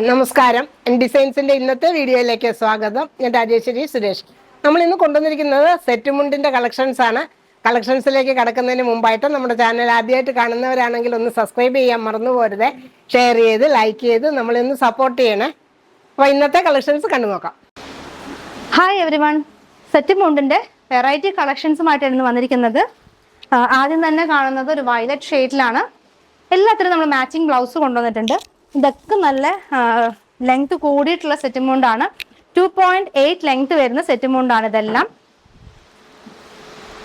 നമസ്കാരം. ഡിസൈൻസിന്റെ ഇന്നത്തെ വീഡിയോയിലേക്ക് സ്വാഗതം. ഞാൻ രാജേശ്വരി സുരേഷ്. നമ്മൾ ഇന്ന് കൊണ്ടുവന്നിരിക്കുന്നത് സെറ്റ് മുണ്ടിന്റെ കളക്ഷൻസ് ആണ്. കളക്ഷൻസിലേക്ക് കടക്കുന്നതിന് മുമ്പായിട്ട് നമ്മുടെ ചാനൽ ആദ്യമായിട്ട് കാണുന്നവരാണെങ്കിൽ ഒന്ന് സബ്സ്ക്രൈബ് ചെയ്യാൻ മറന്നു പോരുത്. ഷെയർ ചെയ്ത് ലൈക്ക് ചെയ്ത് നമ്മളിന്ന് സപ്പോർട്ട് ചെയ്യണേ. അപ്പോൾ ഇന്നത്തെ കളക്ഷൻസ് കണ്ടു നോക്കാം. ഹായ് എവരിവൺ, സെറ്റ് മുണ്ടിന്റെ വെറൈറ്റി കളക്ഷൻസുമായിട്ടാണ് ഇന്ന് വന്നിരിക്കുന്നത്. ആദ്യം തന്നെ കാണുന്നത് ഒരു വയലറ്റ് ഷെയ്ഡിലാണ്. എല്ലാത്തിനും നമ്മൾ മാച്ചിങ് ബ്ലൗസ് കൊണ്ടുവന്നിട്ടുണ്ട്. ഇതൊക്കെ നല്ല ലെങ്ത് കൂടിയിട്ടുള്ള സെറ്റ് മുണ്ടാണ്. 2.8 ലെങ്ത് വരുന്ന സെറ്റ് മുണ്ടാണ് ഇതെല്ലാം.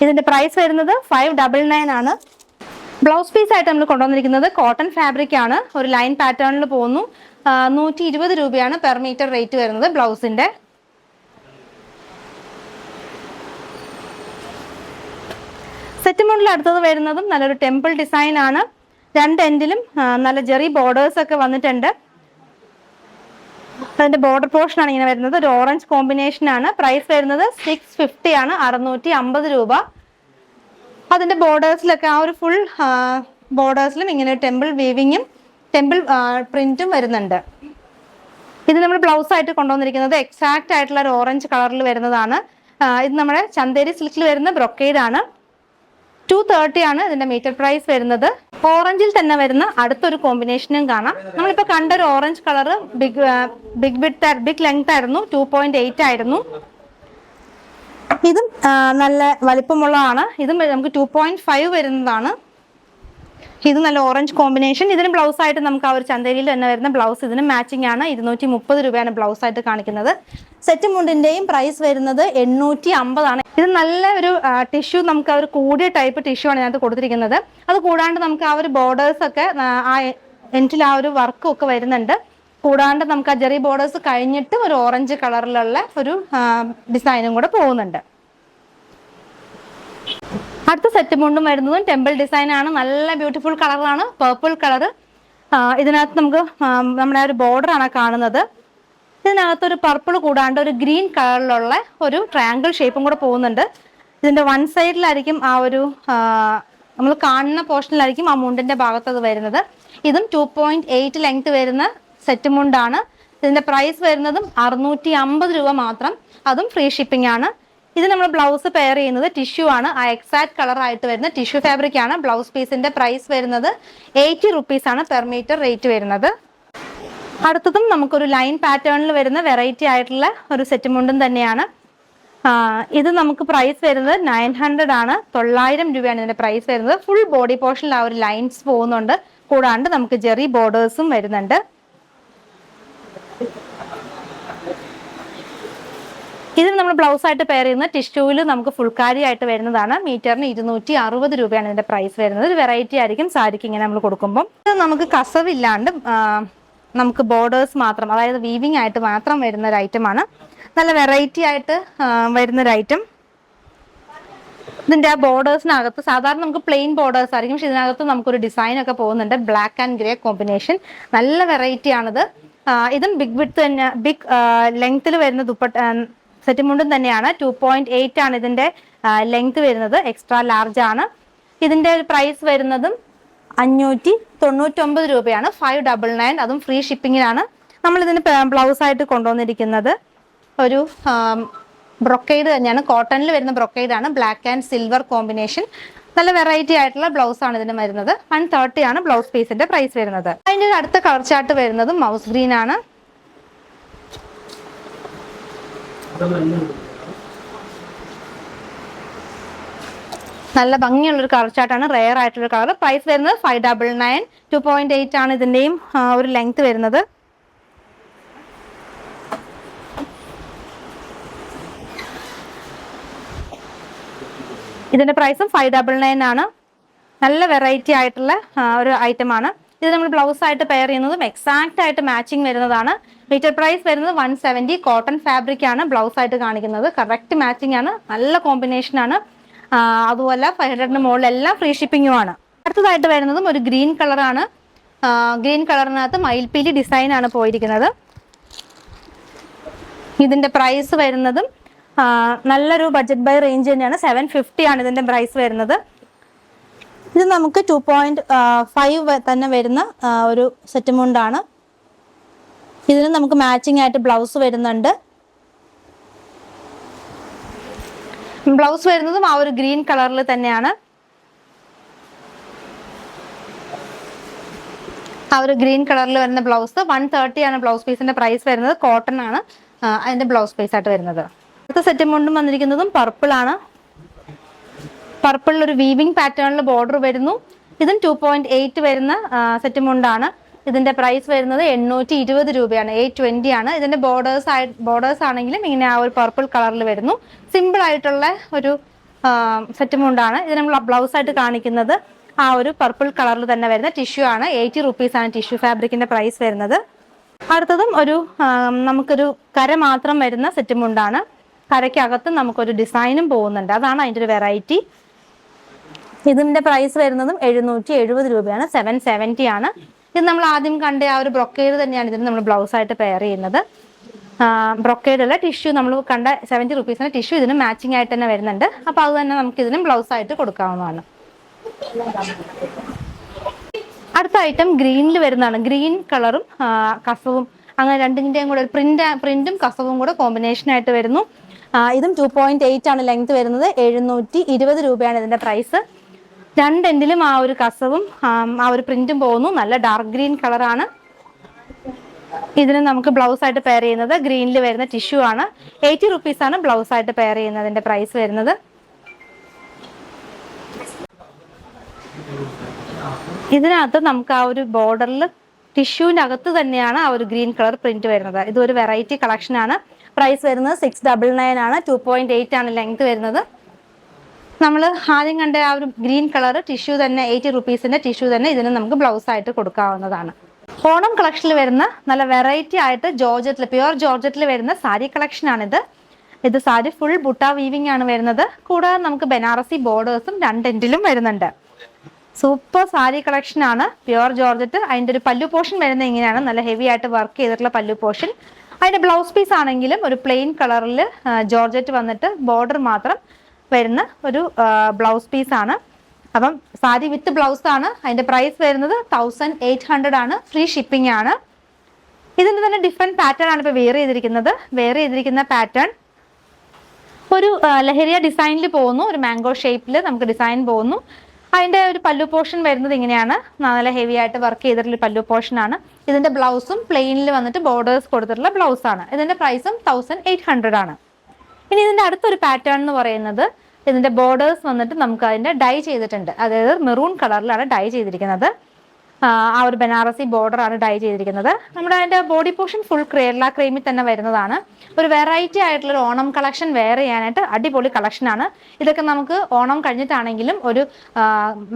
ഇതിന്റെ പ്രൈസ് വരുന്നത് 599 ആണ്. ബ്ലൗസ് പീസ് ആയിട്ട് നമ്മൾ കൊണ്ടുവന്നിരിക്കുന്നത് കോട്ടൺ ഫാബ്രിക് ആണ്. ഒരു ലൈൻ പാറ്റേണിൽ പോകുന്നു. 120 രൂപയാണ് പെർ മീറ്റർ റേറ്റ് വരുന്നത് ബ്ലൗസിന്റെ. സെറ്റ് മുണ്ടിൽ അടുത്തത് വരുന്നതും നല്ലൊരു ടെമ്പിൾ ഡിസൈൻ ആണ്. രണ്ട് എൻഡിലും നല്ല ജെറി ബോർഡേഴ്സ് ഒക്കെ വന്നിട്ടുണ്ട്. അതിന്റെ ബോർഡർ പോർഷൻ ആണ് ഇങ്ങനെ വരുന്നത്. ഒരു ഓറഞ്ച് കോമ്പിനേഷൻ ആണ്. പ്രൈസ് വരുന്നത് 650 ആണ്, 650 രൂപ. അതിന്റെ ബോർഡേഴ്സിലൊക്കെ ആ ഒരു ഫുൾ ബോർഡേഴ്സിലും ഇങ്ങനെ ടെമ്പിൾ വീവിങ്ങും ടെമ്പിൾ പ്രിന്റും വരുന്നുണ്ട്. ഇത് നമ്മൾ ബ്ലൗസ് ആയിട്ട് കൊണ്ടുവന്നിരിക്കുന്നത് എക്സാക്ട് ആയിട്ടുള്ള ഒരു ഓറഞ്ച് കളറിൽ വരുന്നതാണ്. ഇത് നമ്മുടെ ചന്തേരി സിൽക്കിൽ വരുന്ന ബ്രൊക്കേഡ് ആണ്. 230 ആണ് ഇതിന്റെ മീറ്റർ പ്രൈസ് വരുന്നത്. ഓറഞ്ചിൽ തന്നെ വരുന്ന അടുത്തൊരു കോമ്പിനേഷനും കാണാം. നമ്മളിപ്പോ കണ്ട ഒരു ഓറഞ്ച് കളർ ബിഗ് ലെങ്ത് ആയിരുന്നു, 2.8 ആയിരുന്നു. ഇതും നല്ല വലിപ്പമുള്ളതാണ്. ഇതും നമുക്ക് 2.5 വരുന്നതാണ്. ഇത് നല്ല ഓറഞ്ച് കോമ്പിനേഷൻ. ഇതിന് ബ്ലൗസ് ആയിട്ട് നമുക്ക് ആ ഒരു ചന്തേരിയിൽ തന്നെ വരുന്ന ബ്ലൗസ് ഇതിന് മാച്ചിങ് ആണ്. 230 രൂപയാണ് ബ്ലൗസ് ആയിട്ട് കാണിക്കുന്നത്. സെറ്റ് മുണ്ടിന്റെയും പ്രൈസ് വരുന്നത് 850 ആണ്. ഇത് നല്ല ഒരു ടിഷ്യൂ, നമുക്ക് ആ ഒരു കൂടിയ ടൈപ്പ് ടിഷ്യൂ ആണ് ഇതിനകത്ത് കൊടുത്തിരിക്കുന്നത്. അത് കൂടാണ്ട് നമുക്ക് ആ ഒരു ബോർഡേഴ്സ് ഒക്കെ ആ എൻഡിൽ ആ ഒരു വർക്കും ഒക്കെ വരുന്നുണ്ട്. കൂടാണ്ട് നമുക്ക് ആ ജെറി ബോർഡേഴ്സ് കഴിഞ്ഞിട്ട് ഒരു ഓറഞ്ച് കളറിലുള്ള ഒരു ഡിസൈനും കൂടെ പോകുന്നുണ്ട്. അടുത്ത സെറ്റ് മുണ്ടും വരുന്നതും ടെമ്പിൾ ഡിസൈൻ ആണ്. നല്ല ബ്യൂട്ടിഫുൾ കളറാണ്, പർപ്പിൾ കളർ. ഇതിനകത്ത് നമുക്ക് നമ്മുടെ ഒരു ബോർഡർ ആണ് കാണുന്നത്. ഇതിനകത്തൊരു പർപ്പിൾ കൂടാണ്ട് ഒരു ഗ്രീൻ കളറിലുള്ള ഒരു ട്രയാങ്കിൾ ഷേപ്പും കൂടെ പോകുന്നുണ്ട്. ഇതിന്റെ വൺ സൈഡിലായിരിക്കും ആ ഒരു നമ്മൾ കാണുന്ന പോർഷനിലായിരിക്കും ആ മുണ്ടിന്റെ ഭാഗത്ത് അത് വരുന്നത്. ഇതും 2.8 ലെങ്ത് വരുന്ന സെറ്റ് മുണ്ടാണ്. ഇതിന്റെ പ്രൈസ് വരുന്നതും 650 രൂപ മാത്രം. അതും ഫ്രീ ഷിപ്പിംഗ് ആണ്. ഇത് നമ്മൾ ബ്ലൗസ് പെയർ ചെയ്യുന്നത് ടിഷ്യൂ ആണ്. ആ എക്സാക്ട് കളർ ആയിട്ട് വരുന്ന ടിഷ്യൂ ഫാബ്രിക് ആണ്. ബ്ലൗസ് പീസിന്റെ പ്രൈസ് വരുന്നത് 80 റുപ്പീസ് ആണ് പെർ മീറ്റർ റേറ്റ് വരുന്നത്. അടുത്തതും നമുക്കൊരു ലൈൻ പാറ്റേണിൽ വരുന്ന വെറൈറ്റി ആയിട്ടുള്ള ഒരു സെറ്റ് മുണ്ടും തന്നെയാണ്. ഇത് നമുക്ക് പ്രൈസ് വരുന്നത് 900 ആണ്. 900 രൂപയാണ് ഇതിന്റെ പ്രൈസ് വരുന്നത്. ഫുൾ ബോഡി പോർഷനിൽ ആ ഒരു ലൈൻസ് പോകുന്നുണ്ട്. കൂടാണ്ട് നമുക്ക് ജെറി ബോർഡേഴ്സും വരുന്നുണ്ട്. ഇത് നമ്മൾ ബ്ലൗസ് ആയിട്ട് പെയർ ചെയ്യുന്ന ടിഷ്യൂവിൽ നമുക്ക് ഫുൾക്കാരി ആയിട്ട് വരുന്നതാണ്. മീറ്ററിന് 260 രൂപയാണ് ഇതിന്റെ പ്രൈസ് വരുന്നത്. ഒരു വെറൈറ്റി ആയിരിക്കും സാരിക്ക് ഇങ്ങനെ നമ്മൾ കൊടുക്കുമ്പോൾ. ഇത് നമുക്ക് കസവില്ലാണ്ട് നമുക്ക് ബോർഡേഴ്സ് മാത്രം, അതായത് വീവിങ് ആയിട്ട് മാത്രം വരുന്ന ഒരു ഐറ്റമാണ്. നല്ല വെറൈറ്റി ആയിട്ട് വരുന്ന ഒരു ഐറ്റം. ഇതിന്റെ ആ ബോർഡേഴ്സിനകത്ത് സാധാരണ നമുക്ക് പ്ലെയിൻ ബോർഡേഴ്സ് ആയിരിക്കും, പക്ഷെ ഇതിനകത്ത് നമുക്കൊരു ഡിസൈൻ ഒക്കെ പോകുന്നുണ്ട്. Black and grey combination. നല്ല വെറൈറ്റി ആണിത്. ഇതും ബിഗ് വിഡ്ത്ത് തന്നെ, ബിഗ് ലെങ്ത്തിൽ വരുന്ന ദുപ്പട്ട സെറ്റ് മുണ്ടും തന്നെയാണ്. 2.8 ആണ് ഇതിന്റെ ലെങ്ത് വരുന്നത്. എക്സ്ട്രാ ലാർജ് ആണ്. ഇതിന്റെ പ്രൈസ് വരുന്നതും 599 രൂപയാണ്. 599, അതും ഫ്രീ ഷിപ്പിങ്ങിലാണ്. നമ്മൾ ഇതിന് ബ്ലൗസ് ആയിട്ട് കൊണ്ടുവന്നിരിക്കുന്നത് ഒരു ബ്രൊക്കേഡ് തന്നെയാണ്. കോട്ടണിൽ വരുന്ന ബ്രൊക്കേഡ് ആണ്. Black and silver combination. നല്ല വെറൈറ്റി ആയിട്ടുള്ള ബ്ലൗസ് ആണ് ഇതിന് വരുന്നത്. 130 ആണ് ബ്ലൗസ് പീസിന്റെ പ്രൈസ് വരുന്നത്. അതിന്റെ അടുത്ത കളർ ചാർട്ട് വരുന്നത് മൗസ് ഗ്രീൻ ആണ്. നല്ല ഭംഗിയുള്ളൊരു കളർ ചാർട്ടാണ്. റെയർ ആയിട്ടുള്ള കളർ. പ്രൈസ് വരുന്നത് 599. 2.8 ആണ് ഇതിന്റെയും ഒരു ലെങ്ത് വരുന്നത്. ഇതിന്റെ പ്രൈസും 599 ആണ്. നല്ല വെറൈറ്റി ആയിട്ടുള്ള ഒരു ഐറ്റം ആണ്. ഇത് നമ്മൾ ബ്ലൗസ് ആയിട്ട് പെയർ ചെയ്യുന്നതും എക്സാക്ട് ആയിട്ട് മാച്ചിങ് വരുന്നതാണ്. മീറ്റർ പ്രൈസ് വരുന്നത് 170. കോട്ടൺ ഫാബ്രിക് ആണ് ബ്ലൗസ് ആയിട്ട് കാണിക്കുന്നത്. കറക്റ്റ് മാച്ചിങ് ആണ്. നല്ല കോമ്പിനേഷൻ ആണ്. അതുപോലെ 500 മുകളിലെല്ലാം ഫ്രീ ഷിപ്പിംഗും ആണ്. അടുത്തതായിട്ട് വരുന്നതും ഒരു ഗ്രീൻ കളറാണ്. ഗ്രീൻ കളറിനകത്ത് മയിൽപ്പീലി ഡിസൈൻ ആണ് പോയിരിക്കുന്നത്. ഇതിന്റെ പ്രൈസ് വരുന്നതും നല്ലൊരു ബഡ്ജറ്റ് ബൈ റേഞ്ച് തന്നെയാണ്. 750 ആണ് ഇതിന്റെ പ്രൈസ് വരുന്നത്. ഇത് നമുക്ക് 2.5 തന്നെ വരുന്ന ഒരു സെറ്റ് മുണ്ടാണ്. ഇതിന് നമുക്ക് മാച്ചിങ് ആയിട്ട് ബ്ലൗസ് വരുന്നുണ്ട്. ബ്ലൗസ് വരുന്നതും ആ ഒരു ഗ്രീൻ കളറിൽ തന്നെയാണ്. ആ ഒരു ഗ്രീൻ കളറിൽ വരുന്ന ബ്ലൗസ് 130 ആണ് ബ്ലൗസ് പീസിന്റെ പ്രൈസ് വരുന്നത്. കോട്ടൺ ആണ് അതിന്റെ ബ്ലൗസ് പീസ് ആയിട്ട് വരുന്നത്. അടുത്ത സെറ്റ് മുണ്ടും വന്നിരിക്കുന്നതും പർപ്പിൾ ആണ്. പർപ്പിളിൽ ഒരു വീവിംഗ് പാറ്റേണിൽ ബോർഡർ വരുന്നു. ഇതും 2.8 വരുന്ന സെറ്റ് മുണ്ടാണ്. ഇതിന്റെ പ്രൈസ് വരുന്നത് 820 രൂപയാണ്. 820 ആണ്. ഇതിന്റെ ബോർഡേഴ്സ് ആണെങ്കിലും ഇങ്ങനെ ആ ഒരു പർപ്പിൾ കളറിൽ വരുന്നു. സിമ്പിൾ ആയിട്ടുള്ള ഒരു സെറ്റ് മുണ്ടാണ്. ഇതിന് ബ്ലൗസ് ആയിട്ട് കാണിക്കുന്നത് ആ ഒരു പർപ്പിൾ കളറിൽ തന്നെ വരുന്ന ടിഷ്യൂ ആണ്. 80 റുപ്പീസ് ആണ് ടിഷ്യൂ ഫാബ്രിക്കിന്റെ പ്രൈസ് വരുന്നത്. അടുത്തതും ഒരു നമുക്കൊരു കര മാത്രം വരുന്ന സെറ്റ് മുണ്ടാണ്. കരയ്ക്കകത്ത് നമുക്കൊരു ഡിസൈനും പോകുന്നുണ്ട്. അതാണ് അതിൻ്റെ ഒരു വെറൈറ്റി. ഇതിന്റെ പ്രൈസ് വരുന്നതും 770 രൂപയാണ്. 770 ആണ്. ഇത് നമ്മൾ ആദ്യം കണ്ട ആ ഒരു ബ്രൊക്കേഡ് തന്നെയാണ് ഇതിന് നമ്മൾ ബ്ലൗസ് ആയിട്ട് പെയർ ചെയ്യുന്നത്. ബ്രൊക്കേഡ് അല്ല, ടിഷ്യൂ നമ്മൾ കണ്ട 70 റുപ്പീസിന് ടിഷ്യൂ ഇതിന് മാച്ചിങ് ആയിട്ട് തന്നെ വരുന്നുണ്ട്. അപ്പോൾ അത് തന്നെ നമുക്ക് ഇതിനും ബ്ലൗസ് ആയിട്ട് കൊടുക്കാവുന്നതാണ്. അടുത്ത ഐറ്റം ഗ്രീനിൽ വരുന്നതാണ്. ഗ്രീൻ കളറും കസവും അങ്ങനെ രണ്ടിൻ്റെയും കൂടെ പ്രിന്റും കസവും കൂടെ കോമ്പിനേഷൻ ആയിട്ട് വരുന്നു. ഇതും 2.8 ആണ് ലെങ്ത് വരുന്നത്. 720 രൂപയാണ് ഇതിന്റെ പ്രൈസ്. രണ്ടെൻഡിലും ആ ഒരു കസവും ആ ഒരു പ്രിന്റും പോകുന്നു. നല്ല ഡാർക്ക് ഗ്രീൻ കളറാണ്. ഇതിന് നമുക്ക് ബ്ലൗസ് ആയിട്ട് പെയർ ചെയ്യുന്നത് ഗ്രീനിൽ വരുന്ന ടിഷ്യൂ ആണ്. 80 റുപ്പീസ് ആണ് ബ്ലൗസ് ആയിട്ട് പെയർ ചെയ്യുന്നതിന്റെ പ്രൈസ് വരുന്നത്. ഇതിനകത്ത് നമുക്ക് ആ ഒരു ബോർഡറിൽ ടിഷ്യൂവിന്റെ അകത്ത് തന്നെയാണ് ആ ഒരു ഗ്രീൻ കളർ പ്രിന്റ് വരുന്നത്. ഇതൊരു വെറൈറ്റി കളക്ഷൻ ആണ്. പ്രൈസ് വരുന്നത് 699 ആണ്. 2.8 ആണ് ലെങ്ത് വരുന്നത്. നമ്മൾ ആദ്യം കണ്ട ആ ഒരു ഗ്രീൻ കളർ ടിഷ്യൂ തന്നെ 80 റുപ്പീസിന്റെ ടിഷ്യൂ തന്നെ ഇതിന് നമുക്ക് ബ്ലൗസ് ആയിട്ട് കൊടുക്കാവുന്നതാണ്. ഓണം കളക്ഷനിൽ വരുന്ന നല്ല വെറൈറ്റി ആയിട്ട് ജോർജറ്റിൽ, പ്യുവർ ജോർജറ്റിൽ വരുന്ന സാരി കളക്ഷൻ ആണിത്. ഇത് സാരി ഫുൾ ബുട്ട വീവിംഗ് ആണ് വരുന്നത്. കൂടാതെ നമുക്ക് ബനാറസി ബോർഡേഴ്സും രണ്ടെൻഡിലും വരുന്നുണ്ട്. സൂപ്പർ സാരി കളക്ഷൻ ആണ്. Pure georgette. അതിൻ്റെ ഒരു പല്ലു പോർഷൻ വരുന്നത് ഇങ്ങനെയാണ്. നല്ല ഹെവി ആയിട്ട് വർക്ക് ചെയ്തിട്ടുള്ള പല്ലു പോർഷൻ. അതിന്റെ ബ്ലൗസ് പീസ് ആണെങ്കിലും ഒരു പ്ലെയിൻ കളറിൽ ജോർജറ്റ് വന്നിട്ട് ബോർഡർ മാത്രം വരുന്ന ഒരു ബ്ലൗസ് പീസ് ആണ്. അപ്പം സാരി വിത്ത് ബ്ലൗസ് ആണ്. അതിന്റെ പ്രൈസ് വരുന്നത് 1800 ആണ്. ഫ്രീ ഷിപ്പിംഗ് ആണ്. ഇതിന്റെ തന്നെ ഡിഫറെന്റ് പാറ്റേൺ ആണ് ഇപ്പോൾ വെയർ ചെയ്തിരിക്കുന്നത്. വെയർ ചെയ്തിരിക്കുന്ന പാറ്റേൺ ഒരു ലഹരിയ ഡിസൈനിൽ പോകുന്നു. ഒരു മാംഗോ ഷേപ്പിൽ നമുക്ക് ഡിസൈൻ പോകുന്നു. അതിന്റെ ഒരു പല്ലു പോർഷൻ വരുന്നത് ഇങ്ങനെയാണ്. നല്ല ഹെവി ആയിട്ട് വർക്ക് ചെയ്തിട്ടുള്ള പല്ലു പോർഷൻ ആണ്. ഇതിന്റെ ബ്ലൗസും പ്ലെയിനിൽ വന്നിട്ട് ബോർഡേഴ്സ് കൊടുത്തിട്ടുള്ള ബ്ലൗസ് ആണ്. ഇതിന്റെ പ്രൈസും 1800 ആണ്. ഇനി ഇതിന്റെ അടുത്തൊരു പാറ്റേൺ എന്ന് പറയുന്നത് ഇതിന്റെ ബോർഡേഴ്സ് വന്നിട്ട് നമുക്ക് അതിന്റെ ഡൈ ചെയ്തിട്ടുണ്ട്. അതായത് മെറൂൺ കളറിലാണ് ഡൈ ചെയ്തിരിക്കുന്നത്. ആ ഒരു ബനാറസി ബോർഡർ ആണ് ഡൈ ചെയ്തിരിക്കുന്നത്. നമ്മുടെ അതിന്റെ ബോഡി പോർഷൻ ഫുൾ കേരള ക്രീമിൽ തന്നെ വരുന്നതാണ്. ഒരു വെറൈറ്റി ആയിട്ടുള്ള ഒരു ഓണം കളക്ഷൻ വെയർ ചെയ്യാനായിട്ട് അടിപൊളി കളക്ഷൻ ആണ്. ഇതൊക്കെ നമുക്ക് ഓണം കഴിഞ്ഞിട്ടാണെങ്കിലും ഒരു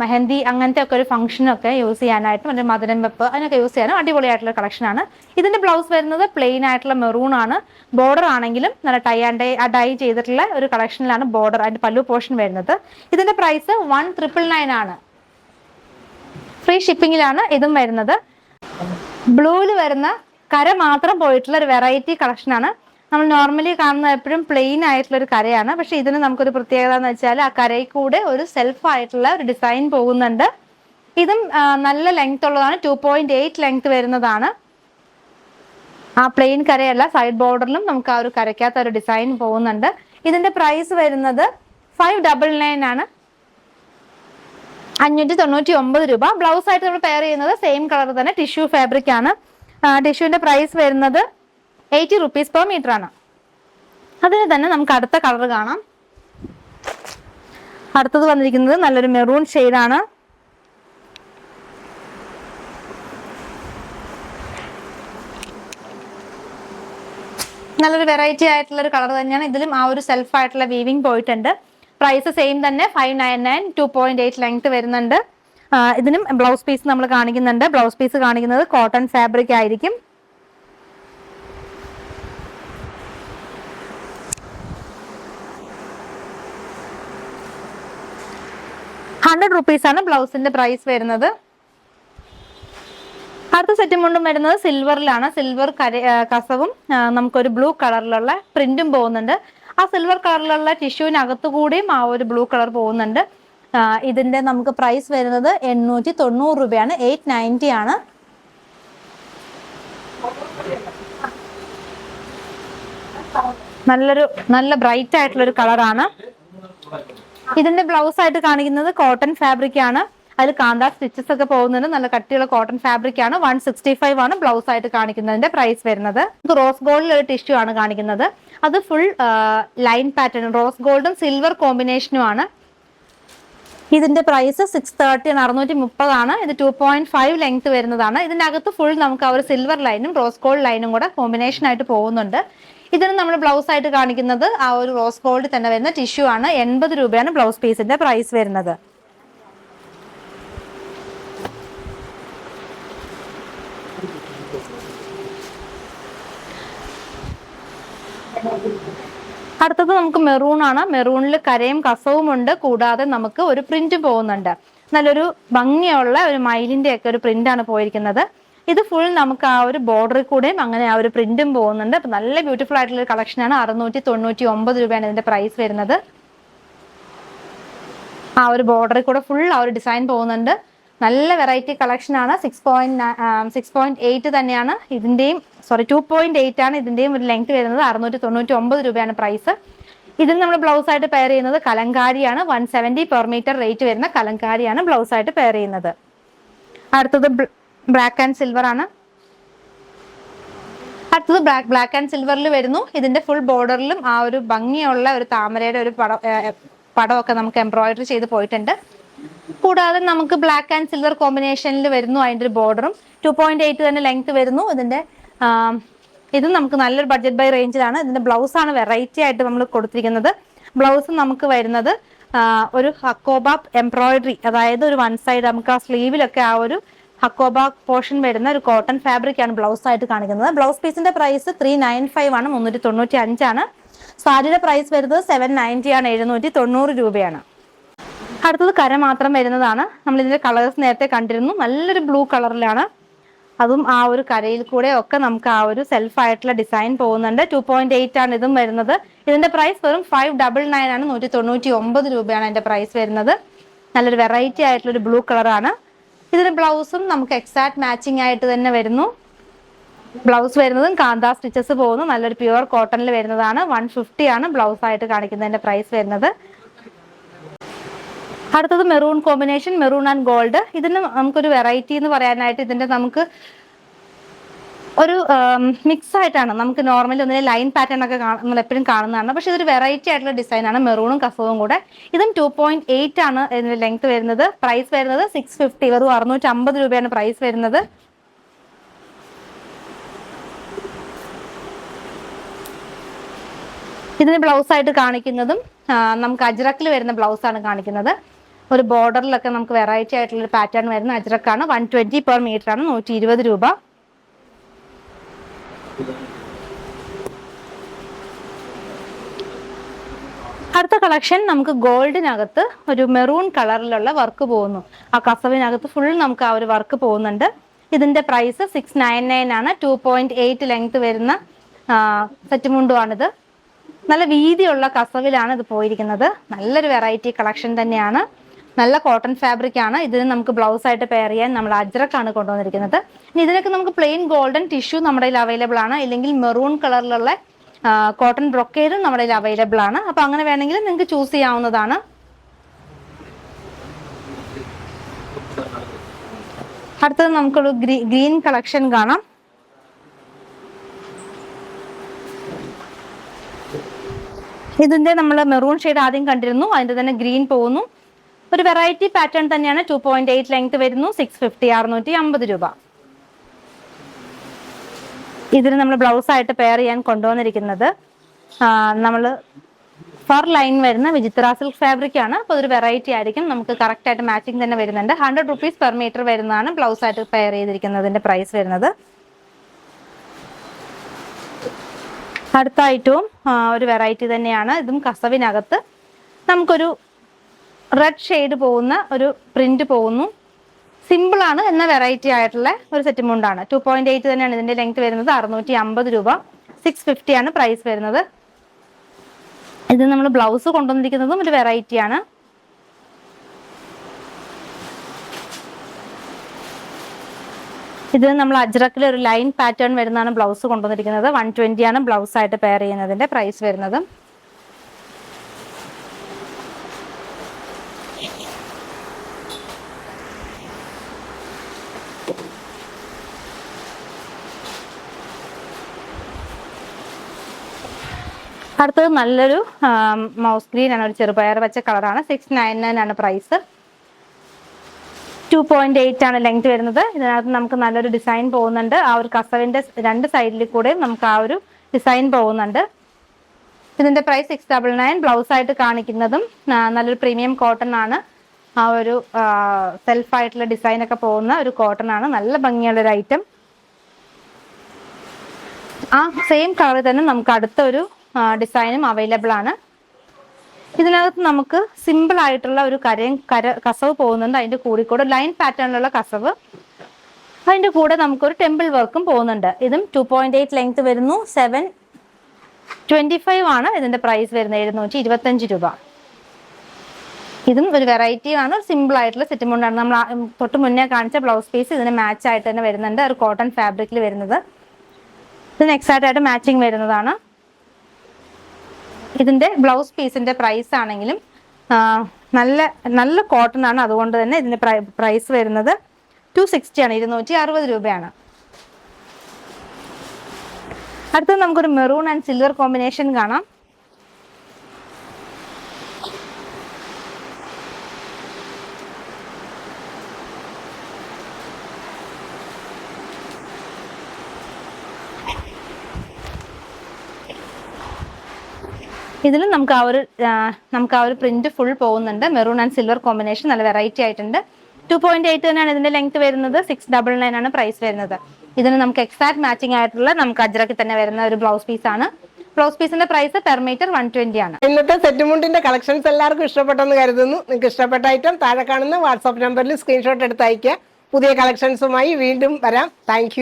മെഹന്തി അങ്ങനത്തെ ഒക്കെ ഒരു ഫംഗ്ഷനൊക്കെ യൂസ് ചെയ്യാനായിട്ടും ഒരു മധുരം വെപ്പ് അതിനൊക്കെ യൂസ് ചെയ്യാനും അടിപൊളിയായിട്ടുള്ള കളക്ഷൻ ആണ്. ഇതിന്റെ ബ്ലൗസ് വരുന്നത് പ്ലെയിൻ ആയിട്ടുള്ള മെറൂൺ ആണ്. ബോർഡർ ആണെങ്കിലും നല്ല ടൈ ആൻഡ് ഡൈ ചെയ്തിട്ടുള്ള ഒരു കളക്ഷനിലാണ് ബോർഡർ അതിന്റെ പല്ലു പോർഷൻ വരുന്നത്. ഇതിന്റെ പ്രൈസ് 1999 ആണ്. ഫ്രീ ഷിപ്പിംഗിലാണ് ഇതും വരുന്നത്. ബ്ലൂവിൽ വരുന്ന കര മാത്രം പോയിട്ടുള്ള ഒരു വെറൈറ്റി കളക്ഷനാണ്. നമ്മൾ നോർമലി കാണുന്ന എപ്പോഴും പ്ലെയിൻ ആയിട്ടുള്ള ഒരു കരയാണ്. പക്ഷെ ഇതിന് നമുക്കൊരു പ്രത്യേകത എന്ന് വെച്ചാൽ ആ കരയിൽ കൂടെ ഒരു സെൽഫ് ആയിട്ടുള്ള ഒരു ഡിസൈൻ പോകുന്നുണ്ട്. ഇതും നല്ല ലെങ്ത് ഉള്ളതാണ്. 2.8 ലെങ്ത് വരുന്നതാണ്. ആ പ്ലെയിൻ കരയല്ല, സൈഡ് ബോർഡറിലും നമുക്ക് ആ ഒരു കരയ്ക്കകത്ത് ഒരു ഡിസൈൻ പോകുന്നുണ്ട്. ഇതിന്റെ പ്രൈസ് വരുന്നത് 599 ആണ്. 599 രൂപ. ബ്ലൗസ് ആയിട്ട് നമ്മൾ പെയർ ചെയ്യുന്നത് സെയിം കളർ തന്നെ ടിഷ്യൂ ഫാബ്രിക് ആണ്. ടിഷ്യൂവിന്റെ പ്രൈസ് വരുന്നത് 80 റുപ്പീസ് പെർ മീറ്റർ ആണ്. അതിന് തന്നെ നമുക്ക് അടുത്ത കളർ കാണാം. അടുത്തത് വന്നിരിക്കുന്നത് നല്ലൊരു മെറൂൺ ഷെയ്ഡാണ്. നല്ലൊരു വെറൈറ്റി ആയിട്ടുള്ള ഒരു കളർ തന്നെയാണ്. ഇതിലും ആ ഒരു സെൽഫ് ആയിട്ടുള്ള വീവിംഗ് പോയിട്ടുണ്ട്. പ്രൈസ് സെയിം തന്നെ 599. 2.8 ലെങ്ത് വരുന്നുണ്ട്. ഇതിനും ബ്ലൗസ് പീസ് നമ്മൾ കാണിക്കുന്നുണ്ട്. ബ്ലൗസ് പീസ് കാണിക്കുന്നത് കോട്ടൺ ഫാബ്രിക് ആയിരിക്കും. ₹100 ബ്ലൗസിന്റെ പ്രൈസ് വരുന്നത്. അടുത്ത സെറ്റ് മുണ്ടും വരുന്നത് സിൽവറിലാണ്. സിൽവർ കസവും നമുക്കൊരു ബ്ലൂ കളറിലുള്ള പ്രിന്റും പോകുന്നുണ്ട്. ആ സിൽവർ കളറിലുള്ള ടിഷ്യൂവിനകത്തു കൂടിയും ആ ഒരു ബ്ലൂ കളർ പോകുന്നുണ്ട്. ഇതിന്റെ നമുക്ക് പ്രൈസ് വരുന്നത് 890 രൂപയാണ്. 890 ആണ്. നല്ല ബ്രൈറ്റ് ആയിട്ടുള്ള ഒരു കളറാണ്. ഇതിന്റെ ബ്ലൗസ് ആയിട്ട് കാണിക്കുന്നത് കോട്ടൺ ഫാബ്രിക് ആണ്. അതിൽ കാന്താ സ്റ്റിച്ചസ് ഒക്കെ പോകുന്നുണ്ട്. നല്ല കട്ടിയുള്ള കോട്ടൺ ഫാബ്രിക് ആണ്. 165 ആണ് ബ്ലൗസ് ആയിട്ട് കാണിക്കുന്നതിന്റെ പ്രൈസ് വരുന്നത്. റോസ് ഗോൾഡിൽ ഒരു ടിഷ്യൂ ആണ് കാണിക്കുന്നത്. അത് ഫുൾ ലൈൻ പാറ്റേൺ, റോസ് ഗോൾഡും സിൽവർ കോമ്പിനേഷനും ആണ്. ഇതിന്റെ പ്രൈസ് 630 ആണ്, 630 ആണ്. ഇത് 2.5 ലെങ്ത് വരുന്നതാണ്. ഇതിന്റെ അകത്ത് ഫുൾ നമുക്ക് ആ ഒരു സിൽവർ ലൈനും റോസ് ഗോൾഡ് ലൈനും കൂടെ കോമ്പിനേഷൻ ആയിട്ട് പോകുന്നുണ്ട്. ഇതിന് നമ്മൾ ബ്ലൗസ് ആയിട്ട് കാണിക്കുന്നത് ആ ഒരു റോസ് ഗോൾഡ് തന്നെ വരുന്ന ടിഷ്യൂ ആണ്. 80 രൂപയാണ് ബ്ലൗസ് പീസിന്റെ പ്രൈസ് വരുന്നത്. അടുത്തത് നമുക്ക് മെറൂൺ ആണ്. മെറൂണിൽ കരയും കസവും ഉണ്ട്. കൂടാതെ നമുക്ക് ഒരു പ്രിന്റ് പോകുന്നുണ്ട്. നല്ലൊരു ഭംഗിയുള്ള ഒരു മയിലിന്റെ ഒക്കെ ഒരു പ്രിന്റ് ആണ് പോയിരിക്കുന്നത്. ഇത് ഫുൾ നമുക്ക് ആ ഒരു ബോർഡറിൽ കൂടെയും അങ്ങനെ ആ ഒരു പ്രിന്റും പോകുന്നുണ്ട്. അപ്പൊ നല്ല ബ്യൂട്ടിഫുൾ ആയിട്ടുള്ള ഒരു കളക്ഷൻ ആണ്. 699 രൂപയാണ് ഇതിന്റെ പ്രൈസ് വരുന്നത്. ആ ഒരു ബോർഡറിൽ കൂടെ ഫുൾ ആ ഒരു ഡിസൈൻ പോകുന്നുണ്ട്. നല്ല വെറൈറ്റി കളക്ഷൻ ആണ്. 6.8 തന്നെയാണ് ഇതിന്റെയും, 2.8 ആണ് ഇതിന്റെയും ഒരു ലെങ്ത് വരുന്നത്. 699 രൂപയാണ് പ്രൈസ്. ഇതിന് നമ്മൾ ബ്ലൗസ് ആയിട്ട് പെയർ ചെയ്യുന്നത് കലങ്കാരിയാണ്. 170 പെർ മീറ്റർ റേറ്റ് വരുന്ന കലങ്കാരിയാണ് ബ്ലൗസ് ആയിട്ട് പെയർ ചെയ്യുന്നത്. അടുത്തത് ബ്ലാക്ക് ആൻഡ് സിൽവർ ആണ്. അടുത്തത് ബ്ലാക്ക് ആൻഡ് സിൽവറിൽ വരുന്നു. ഇതിന്റെ ഫുൾ ബോർഡറിലും ആ ഒരു ഭംഗിയുള്ള ഒരു താമരയുടെ ഒരു പടമൊക്കെ നമുക്ക് എംബ്രോയിഡറി ചെയ്ത് പോയിട്ടുണ്ട്. കൂടാതെ നമുക്ക് ബ്ലാക്ക് ആൻഡ് സിൽവർ കോമ്പിനേഷനിൽ വരുന്നു അതിന്റെ ഒരു ബോർഡറും. 2.8 തന്നെ ലെങ്ത് വരുന്നു ഇതിന്റെ. ഇതും നമുക്ക് നല്ലൊരു ബഡ്ജറ്റ് ബൈ റേഞ്ചിലാണ്. ഇതിന്റെ ബ്ലൗസ് ആണ് വെറൈറ്റി ആയിട്ട് നമ്മൾ കൊടുത്തിരിക്കുന്നത്. ബ്ലൗസ് നമുക്ക് വരുന്നത് ഒരു ഹക്കോബ എംബ്രോയിഡറി, അതായത് ഒരു വൺ സൈഡ് നമുക്ക് ആ സ്ലീവിലൊക്കെ ആ ഒരു ഹക്കോബ പോർഷൻ വരുന്ന ഒരു കോട്ടൺ ഫാബ്രിക് ആണ് ബ്ലൗസ് ആയിട്ട് കാണിക്കുന്നത്. ബ്ലൗസ് പീസിന്റെ പ്രൈസ് 395 ആണ്, 395 ആണ്. സാരിയുടെ പ്രൈസ് വരുന്നത് 790 ആണ്, 790 രൂപയാണ്. അടുത്തത് കര മാത്രം വരുന്നതാണ്. നമ്മൾ ഇതിന്റെ കളേഴ്സ് നേരത്തെ കണ്ടിരുന്നു. നല്ലൊരു ബ്ലൂ കളറിലാണ്. അതും ആ ഒരു കരയിൽ കൂടെ ഒക്കെ നമുക്ക് ആ ഒരു സെൽഫ് ആയിട്ടുള്ള ഡിസൈൻ പോകുന്നുണ്ട്. 2.8 ആണ് ഇതും വരുന്നത്. ഇതിന്റെ പ്രൈസ് വെറും 599 ആണ്, 199 രൂപയാണ് അതിന്റെ പ്രൈസ് വരുന്നത്. നല്ലൊരു വെറൈറ്റി ആയിട്ടുള്ള ഒരു ബ്ലൂ കളറാണ്. ഇതിന് ബ്ലൗസും നമുക്ക് എക്സാക്ട് മാച്ചിങ് ആയിട്ട് തന്നെ വരുന്നു. ബ്ലൗസ് വരുന്നതും കാന്താ സ്റ്റിച്ചസ് പോകുന്നു. നല്ലൊരു പ്യുവർ കോട്ടണിൽ വരുന്നതാണ്. 150 ആണ് ബ്ലൗസ് ആയിട്ട് കാണിക്കുന്നതിന്റെ പ്രൈസ് വരുന്നത്. അടുത്തത് maroon combination, maroon and gold. ഇതിന് നമുക്കൊരു വെറൈറ്റി എന്ന് പറയാനായിട്ട് ഇതിന്റെ നമുക്ക് ഒരു മിക്സ് ആയിട്ടാണ്. നമുക്ക് നോർമലി ഒന്നിനെ ലൈൻ പാറ്റേൺ ഒക്കെ നമ്മൾ എപ്പോഴും കാണുന്നതാണ്. പക്ഷെ ഇതൊരു വെറൈറ്റി ആയിട്ടുള്ള ഡിസൈൻ ആണ്, മെറൂണും കസവും കൂടെ. ഇതും 2.8 ആണ് ഇതിന്റെ ലെങ്ത് വരുന്നത്. പ്രൈസ് വരുന്നത് 650, വെറും 650 രൂപയാണ് പ്രൈസ് വരുന്നത്. ഇതിന് ബ്ലൗസ് ആയിട്ട് കാണിക്കുന്നതും നമുക്ക് അജ്രക്കിൽ വരുന്ന ബ്ലൗസ് ആണ് കാണിക്കുന്നത്. ഒരു ബോർഡറിലൊക്കെ നമുക്ക് വെറൈറ്റി ആയിട്ടുള്ള പാറ്റേൺ വരുന്ന അജ്രക്കാണ്. 120 പെർ മീറ്റർ ആണ്, 120 രൂപ. അടുത്ത കളക്ഷൻ നമുക്ക് ഗോൾഡിനകത്ത് ഒരു മെറൂൺ കളറിലുള്ള വർക്ക് പോകുന്നു. ആ കസവിനകത്ത് ഫുൾ നമുക്ക് ആ ഒരു വർക്ക് പോകുന്നുണ്ട്. ഇതിന്റെ പ്രൈസ് 699 ആണ്. 2.8 ലെങ്ത് വരുന്ന സെറ്റ് മുണ്ടുമാണിത്. നല്ല വീതിയുള്ള കസവിലാണ് ഇത് പോയിരിക്കുന്നത്. നല്ലൊരു വെറൈറ്റി കളക്ഷൻ തന്നെയാണ്. നല്ല കോട്ടൺ ഫാബ്രിക് ആണ്. ഇതിന് നമുക്ക് ബ്ലൗസ് ആയിട്ട് പെയർ ചെയ്യാൻ നമ്മൾ അജ്രക്കാണ് കൊണ്ടുവന്നിരിക്കുന്നത്. ഇനി ഇതിനൊക്കെ നമുക്ക് പ്ലെയിൻ ഗോൾഡൻ ടിഷ്യൂ നമ്മുടെ കയ്യിൽ അവൈലബിൾ ആണ്. ഇല്ലെങ്കിൽ മെറൂൺ കളറിലുള്ള കോട്ടൺ ബ്രൊക്കേഡും നമ്മുടെ കയ്യിൽ അവൈലബിൾ ആണ്. അപ്പൊ അങ്ങനെ വേണമെങ്കിൽ നിങ്ങൾക്ക് ചൂസ് ചെയ്യാവുന്നതാണ്. അടുത്തത് നമുക്കൊരു ഗ്രീൻ കളക്ഷൻ കാണാം. ഇതിന്റെ നമ്മൾ മെറൂൺ ഷെയ്ഡ് ആദ്യം കണ്ടിരുന്നു. അതിന്റെ തന്നെ ഗ്രീൻ പോകുന്നു. ഒരു വെറൈറ്റി പാറ്റേൺ തന്നെയാണ്. 2.8 ലെങ്ത് വരുന്നു. 650, 650 രൂപ. ഇതിന് നമ്മൾ ബ്ലൗസ് ആയിട്ട് പെയർ ചെയ്യാൻ കൊണ്ടുവന്നിരിക്കുന്നത് നമ്മൾ ഫർ ലൈൻ വരുന്ന വിചിത്ര സിൽക്ക് ഫാബ്രിക് ആണ്. അപ്പോൾ അതൊരു വെറൈറ്റി ആയിരിക്കും. നമുക്ക് കറക്റ്റ് ആയിട്ട് മാച്ചിങ് തന്നെ വരുന്നുണ്ട്. 100 rupees പെർ മീറ്റർ വരുന്നതാണ് ബ്ലൗസ് ആയിട്ട് പെയർ ചെയ്തിരിക്കുന്നതിന്റെ പ്രൈസ് വരുന്നത്. അടുത്ത ഐറ്റവും ഒരു വെറൈറ്റി തന്നെയാണ്. ഇതും കസവിനകത്ത് നമുക്കൊരു റെഡ് ഷെയ്ഡ് പോകുന്ന ഒരു പ്രിന്റ് പോകുന്നു. സിമ്പിൾ ആണ് എന്ന വെറൈറ്റി ആയിട്ടുള്ള ഒരു സെറ്റ് മുണ്ടാണ്. 2.8 തന്നെയാണ് ഇതിന്റെ ലെങ്ത് വരുന്നത്. 650 രൂപ. 650 ആണ് പ്രൈസ് വരുന്നത്. ഇത് നമ്മൾ ബ്ലൗസ് കൊണ്ടുവന്നിരിക്കുന്നതും ഒരു വെറൈറ്റി ആണ്. ഇത് നമ്മൾ അജ്രക്കിൽ ഒരു ലൈൻ പാറ്റേൺ വരുന്നതാണ് ബ്ലൗസ് കൊണ്ടുവന്നിരിക്കുന്നത്. 120 ആണ് ബ്ലൗസ് ആയിട്ട് പെയർ ചെയ്യുന്നതിന്റെ പ്രൈസ് വരുന്നത്. അടുത്തത് നല്ലൊരു മൗസ് ഗ്രീൻ ആണ്, ഒരു ചെറുപയർ വെച്ച കളറാണ്. 699 ആണ് പ്രൈസ്. 2.8 ആണ് ലെങ്ത് വരുന്നത്. ഇതിനകത്ത് നമുക്ക് നല്ലൊരു ഡിസൈൻ പോകുന്നുണ്ട്. ആ ഒരു കസവിന്റെ രണ്ട് സൈഡിൽ കൂടെ നമുക്ക് ആ ഒരു ഡിസൈൻ പോകുന്നുണ്ട്. ഇതിന്റെ പ്രൈസ് 699. ബ്ലൗസ് ആയിട്ട് കാണിക്കുന്നതും നല്ലൊരു പ്രീമിയം കോട്ടൺ ആണ്. ആ ഒരു സെൽഫ് ആയിട്ടുള്ള ഡിസൈൻ ഒക്കെ പോകുന്ന ഒരു കോട്ടൺ ആണ്. നല്ല ഭംഗിയുള്ള ഒരു ഐറ്റം. ആ സെയിം കളറിൽ തന്നെ നമുക്ക് അടുത്തൊരു ഡിസൈനും അവൈലബിൾ ആണ്. ഇതിനകത്ത് നമുക്ക് സിമ്പിൾ ആയിട്ടുള്ള ഒരു കസവ് പോകുന്നുണ്ട്. അതിന്റെ കൂടെ ലൈൻ പാറ്റേണിലുള്ള കസവ്, അതിന്റെ കൂടെ നമുക്കൊരു ടെമ്പിൾ വർക്കും പോകുന്നുണ്ട്. ഇതും 2.8 ലെങ്ത് വരുന്നു. 725 ആണ് ഇതിന്റെ പ്രൈസ് വരുന്നത്. 725 രൂപ. ഇതും ഒരു വെറൈറ്റി ആണ്. സിമ്പിൾ ആയിട്ടുള്ള സെറ്റ് മുണ്ടാണ്. നമ്മൾ തൊട്ട് മുന്നേ കാണിച്ച ബ്ലൗസ് പീസ് ഇതിന് മാച്ച് ആയിട്ട് തന്നെ വരുന്നുണ്ട്. ഒരു കോട്ടൺ ഫാബ്രിക്കിൽ വരുന്നത്. ഇതിന് എക്സാക്റ്റ് ആയിട്ട് മാച്ചിങ് വരുന്നതാണ്. ഇതിന്റെ ബ്ലൗസ് പീസിന്റെ പ്രൈസ് ആണെങ്കിലും നല്ല നല്ല കോട്ടൺ ആണ്. അതുകൊണ്ട് തന്നെ ഇതിന്റെ പ്രൈസ് വരുന്നത് 260 ആണ്. 260 രൂപയാണ്. അടുത്തത് നമുക്കൊരു മെറൂൺ ആൻഡ് സിൽവർ കോമ്പിനേഷൻ കാണാം. ഇതിലും നമുക്ക് ആ ഒരു പ്രിന്റ് ഫുൾ പോകുന്നുണ്ട്. മെറൂൺ ആൻഡ് സിൽവർ കോമ്പിനേഷൻ നല്ല വെറൈറ്റി ആയിട്ടുണ്ട്. 2.8 തന്നെയാണ് ഇതിന്റെ ലെങ്ത് വരുന്നത്. 699 ആണ് പ്രൈസ് വരുന്നത്. ഇതിന് നമുക്ക് എക്സാക്ട് മാച്ചിങ് ആയിട്ടുള്ള നമുക്ക് അജ്രക്കിൽ തന്നെ വരുന്ന ഒരു ബ്ലൗസ് പീസ് ആണ്. ബ്ലൗസ് പീസിന്റെ പ്രൈസ് പെർ മീറ്റർ 120 ആണ്. ഇന്നത്തെ സെറ്റുമുണ്ടിന്റെ കളക്ഷൻസ് എല്ലാവർക്കും ഇഷ്ടപ്പെട്ടെന്ന് കരുതുന്നു. നിങ്ങൾക്ക് ഇഷ്ടപ്പെട്ട ഐറ്റം താഴെ കാണുന്ന വാട്സാപ്പ് നമ്പറിൽ സ്ക്രീൻഷോട്ട് എടുത്ത് അയക്കുക. പുതിയ കളക്ഷൻസുമായി വീണ്ടും വരാം. താങ്ക്